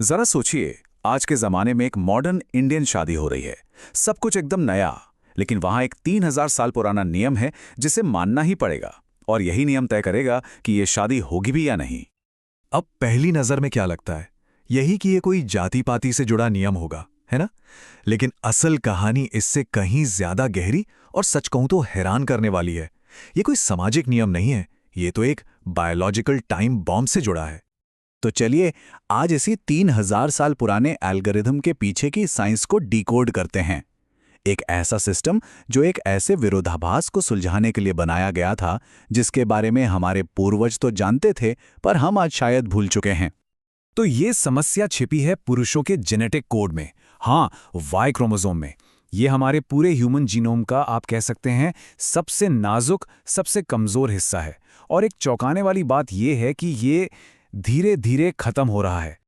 जरा सोचिए, आज के जमाने में एक मॉडर्न इंडियन शादी हो रही है। सब कुछ एकदम नया, लेकिन वहां एक 3000 साल पुराना नियम है जिसे मानना ही पड़ेगा। और यही नियम तय करेगा कि ये शादी होगी भी या नहीं। अब पहली नजर में क्या लगता है? यही कि ये कोई जाति पाति से जुड़ा नियम होगा, है ना? लेकिन असल कहानी इससे कहीं ज्यादा गहरी और सच कहूं तो हैरान करने वाली है। ये कोई सामाजिक नियम नहीं है, ये तो एक बायोलॉजिकल टाइम बॉम्ब से जुड़ा है। तो चलिए, आज इसी 3000 साल पुराने एल्गोरिथम के पीछे की साइंस को डिकोड करते हैं। एक ऐसा सिस्टम जो एक ऐसे विरोधाभास को सुलझाने के लिए बनाया गया था जिसके बारे में हमारे पूर्वज तो जानते थे, पर हम आज शायद भूल चुके हैं। तो ये समस्या छिपी है पुरुषों के जेनेटिक कोड में। हाँ, वाई क्रोमोसोम में। ये हमारे पूरे ह्यूमन जीनोम का, आप कह सकते हैं, सबसे नाजुक, सबसे कमजोर हिस्सा है। और एक चौंकाने वाली बात यह है कि ये धीरे धीरे खत्म हो रहा है।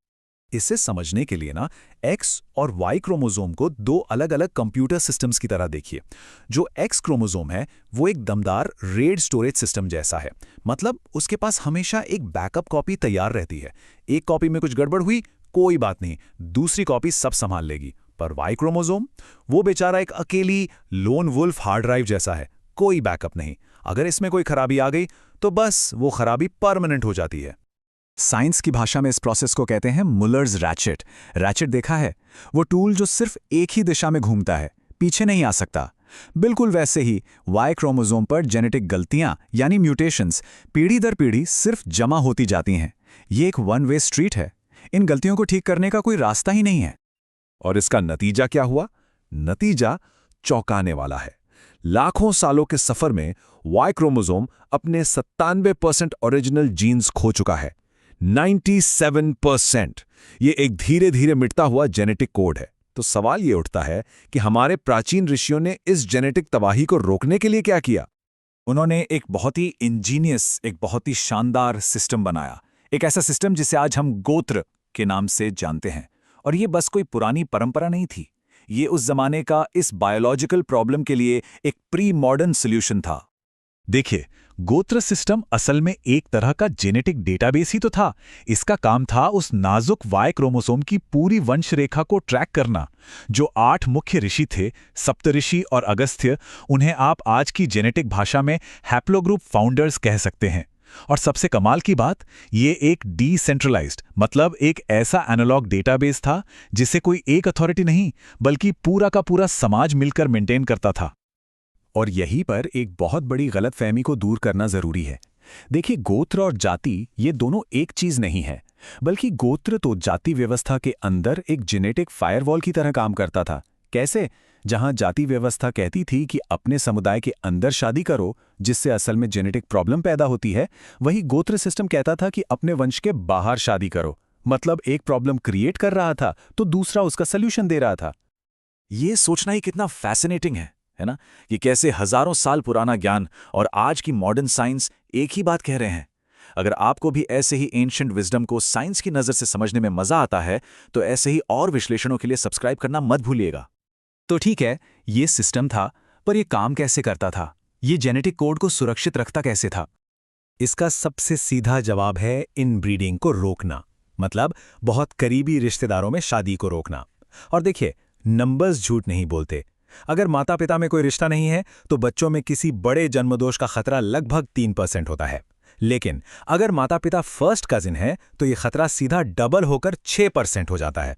इसे समझने के लिए ना, एक्स और वाई क्रोमोसोम को दो अलग अलग कंप्यूटर सिस्टम्स की तरह देखिए। जो एक्स क्रोमोसोम है वो एक दमदार रेड स्टोरेज सिस्टम जैसा है। मतलब उसके पास हमेशा एक बैकअप कॉपी तैयार रहती है। एक कॉपी में कुछ गड़बड़ हुई, कोई बात नहीं, दूसरी कॉपी सब संभाल लेगी। पर वाई क्रोमोसोम, वो बेचारा एक अकेली लोन वुल्फ हार्ड ड्राइव जैसा है। कोई बैकअप नहीं। अगर इसमें कोई खराबी आ गई तो बस वो खराबी परमानेंट हो जाती है। साइंस की भाषा में इस प्रोसेस को कहते हैं मुलर्स रैचेट। रैचेट देखा है? वो टूल जो सिर्फ एक ही दिशा में घूमता है, पीछे नहीं आ सकता। बिल्कुल वैसे ही वाई क्रोमोसोम पर जेनेटिक गलतियां यानी म्यूटेशंस पीढ़ी दर पीढ़ी सिर्फ जमा होती जाती हैं। ये एक वन वे स्ट्रीट है। इन गलतियों को ठीक करने का कोई रास्ता ही नहीं है। और इसका नतीजा क्या हुआ? नतीजा चौंकाने वाला है। लाखों सालों के सफर में वाई क्रोमोसोम अपने 97% ओरिजिनल जीन्स खो चुका है। 97%। ये एक धीरे धीरे मिटता हुआ जेनेटिक कोड है। तो सवाल ये उठता है कि हमारे प्राचीन ऋषियों ने इस जेनेटिक तबाही को रोकने के लिए क्या किया? उन्होंने एक बहुत ही इंजीनियस, एक बहुत ही शानदार सिस्टम बनाया। एक ऐसा सिस्टम जिसे आज हम गोत्र के नाम से जानते हैं। और ये बस कोई पुरानी परंपरा नहीं थी। ये उस जमाने का इस बायोलॉजिकल प्रॉब्लम के लिए एक प्री मॉडर्न सॉल्यूशन था। देखिए, गोत्र सिस्टम असल में एक तरह का जेनेटिक डेटाबेस ही तो था। इसका काम था उस नाजुक वाई क्रोमोसोम की पूरी वंश रेखा को ट्रैक करना। जो 8 मुख्य ऋषि थे, सप्तऋषि और अगस्त्य, उन्हें आप आज की जेनेटिक भाषा में हैप्लोग्रुप फाउंडर्स कह सकते हैं। और सबसे कमाल की बात, ये एक डिसेंट्रलाइज्ड, मतलब एक ऐसा एनालॉग डेटाबेस था जिसे कोई एक अथॉरिटी नहीं, बल्कि पूरा का पूरा समाज मिलकर मेंटेन करता था। और यहीं पर एक बहुत बड़ी गलतफहमी को दूर करना जरूरी है। देखिए, गोत्र और जाति ये दोनों एक चीज नहीं है, बल्कि गोत्र तो जाति व्यवस्था के अंदर एक जेनेटिक फायरवॉल की तरह काम करता था। कैसे? जहां जाति व्यवस्था कहती थी कि अपने समुदाय के अंदर शादी करो, जिससे असल में जेनेटिक प्रॉब्लम पैदा होती है, वही गोत्र सिस्टम कहता था कि अपने वंश के बाहर शादी करो। मतलब एक प्रॉब्लम क्रिएट कर रहा था तो दूसरा उसका सल्यूशन दे रहा था। ये सोचना ही कितना फैसिनेटिंग है ना? कि कैसे हजारों साल पुराना ज्ञान और आज की मॉडर्न साइंस एक ही बात कह रहे हैं। अगर आपको भी ऐसे ही एंशिएंट विजडम को साइंस की नज़र से समझने में मजा आता है, तो ऐसे ही और विश्लेषणों के लिए सब्सक्राइब करना मत भूलिएगा। तो ठीक है, ये सिस्टम था, पर ये काम कैसे करता था? ये जेनेटिक कोड को सुरक्षित रखता कैसे था? इसका सबसे सीधा जवाब है इनब्रीडिंग को रोकना। मतलब बहुत करीबी रिश्तेदारों में शादी को रोकना। और देखिए, नंबर्स झूठ नहीं बोलते। अगर माता पिता में कोई रिश्ता नहीं है तो बच्चों में किसी बड़े जन्मदोष का खतरा लगभग 3% होता है। लेकिन अगर माता पिता फर्स्ट कजिन है तो यह खतरा सीधा डबल होकर 6% हो जाता है।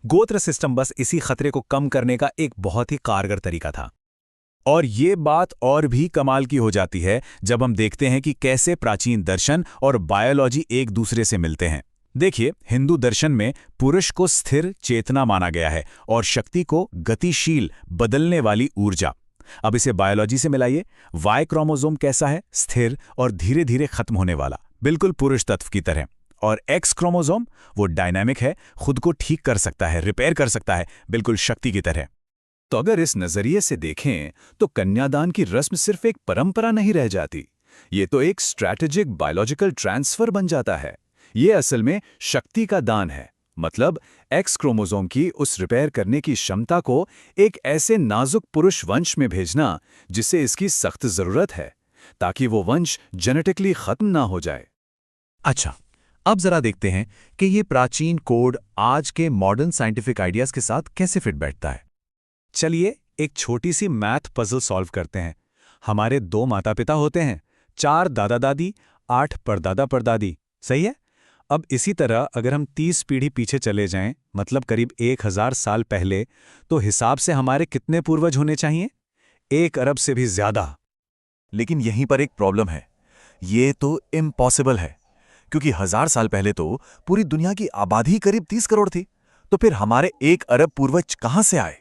गोत्र सिस्टम बस इसी खतरे को कम करने का एक बहुत ही कारगर तरीका था। और ये बात और भी कमाल की हो जाती है जब हम देखते हैं कि कैसे प्राचीन दर्शन और बायोलॉजी एक दूसरे से मिलते हैं। देखिए, हिंदू दर्शन में पुरुष को स्थिर चेतना माना गया है और शक्ति को गतिशील, बदलने वाली ऊर्जा। अब इसे बायोलॉजी से मिलाइए। वाई क्रोमोसोम कैसा है? स्थिर और धीरे धीरे खत्म होने वाला, बिल्कुल पुरुष तत्व की तरह। और एक्स क्रोमोसोम वो डायनामिक है, खुद को ठीक कर सकता है, रिपेयर कर सकता है, बिल्कुल शक्ति की तरह। तो अगर इस नजरिए से देखें तो कन्यादान की रस्म सिर्फ एक परंपरा नहीं रह जाती, ये तो एक स्ट्रैटेजिक बायोलॉजिकल ट्रांसफर बन जाता है। ये असल में शक्ति का दान है। मतलब एक्स क्रोमोसोम की उस रिपेयर करने की क्षमता को एक ऐसे नाजुक पुरुष वंश में भेजना जिसे इसकी सख्त जरूरत है, ताकि वो वंश जेनेटिकली खत्म ना हो जाए। अच्छा, अब जरा देखते हैं कि ये प्राचीन कोड आज के मॉडर्न साइंटिफिक आइडियाज के साथ कैसे फिट बैठता है। चलिए एक छोटी सी मैथ पजल सॉल्व करते हैं। हमारे 2 माता पिता होते हैं, 4 दादा दादी, 8 परदादा परदादी, सही है। अब इसी तरह अगर हम 30 पीढ़ी पीछे चले जाएं, मतलब करीब 1000 साल पहले, तो हिसाब से हमारे कितने पूर्वज होने चाहिए? 1 अरब से भी ज्यादा। लेकिन यहीं पर एक प्रॉब्लम है, ये तो इम्पॉसिबल है, क्योंकि 1000 साल पहले तो पूरी दुनिया की आबादी करीब 30 करोड़ थी। तो फिर हमारे 1 अरब पूर्वज कहां से आए?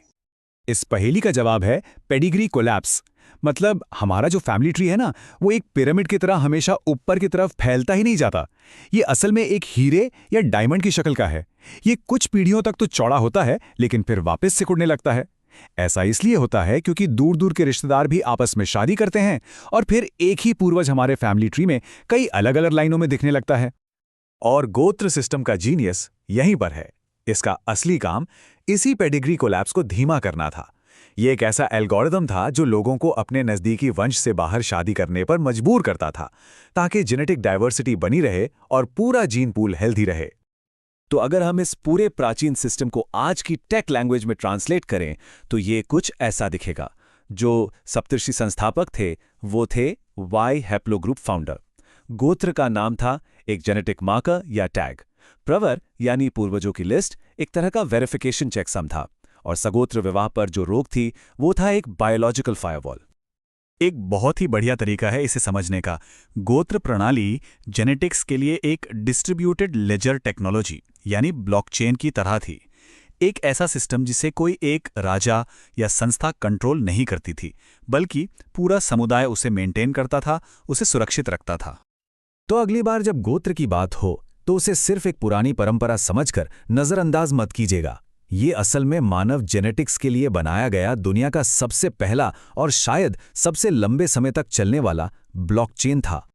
इस पहेली का जवाब है पेडिग्री कोलैप्स। मतलब हमारा जो फैमिली ट्री है ना, वो एक पिरामिड की तरह हमेशा ऊपर की तरफ फैलता ही नहीं जाता। ये असल में एक हीरे या डायमंड की शक्ल का है। ये कुछ पीढ़ियों तक तो चौड़ा होता है, लेकिन फिर वापस सिकुड़ने लगता है। ऐसा इसलिए होता है क्योंकि दूर दूर के रिश्तेदार भी आपस में शादी करते हैं और फिर एक ही पूर्वज हमारे फैमिली ट्री में कई अलग अलग लाइनों में दिखने लगता है। और गोत्र सिस्टम का जीनियस यहीं पर है। इसका असली काम इसी पेडिग्री कोलैप्स को धीमा करना था। ये एक ऐसा एल्गोरिदम था जो लोगों को अपने नज़दीकी वंश से बाहर शादी करने पर मजबूर करता था, ताकि जेनेटिक डाइवर्सिटी बनी रहे और पूरा जीन पूल हेल्दी रहे। तो अगर हम इस पूरे प्राचीन सिस्टम को आज की टेक लैंग्वेज में ट्रांसलेट करें तो ये कुछ ऐसा दिखेगा। जो सप्तर्षि संस्थापक थे वो थे वाई हैप्लोग्रुप फाउंडर। गोत्र का नाम था एक जेनेटिक मार्कर या टैग। प्रवर यानी पूर्वजों की लिस्ट एक तरह का वेरिफिकेशन चेकसम था। और सगोत्र विवाह पर जो रोक थी वो था एक बायोलॉजिकल फायरवॉल। एक बहुत ही बढ़िया तरीका है इसे समझने का। गोत्र प्रणाली जेनेटिक्स के लिए एक डिस्ट्रीब्यूटेड लेजर टेक्नोलॉजी यानी ब्लॉकचेन की तरह थी। एक ऐसा सिस्टम जिसे कोई एक राजा या संस्था कंट्रोल नहीं करती थी, बल्कि पूरा समुदाय उसे मेंटेन करता था, उसे सुरक्षित रखता था। तो अगली बार जब गोत्र की बात हो तो उसे सिर्फ एक पुरानी परंपरा समझकर नजरअंदाज मत कीजिएगा। ये असल में मानव जेनेटिक्स के लिए बनाया गया दुनिया का सबसे पहला और शायद सबसे लंबे समय तक चलने वाला ब्लॉकचेन था।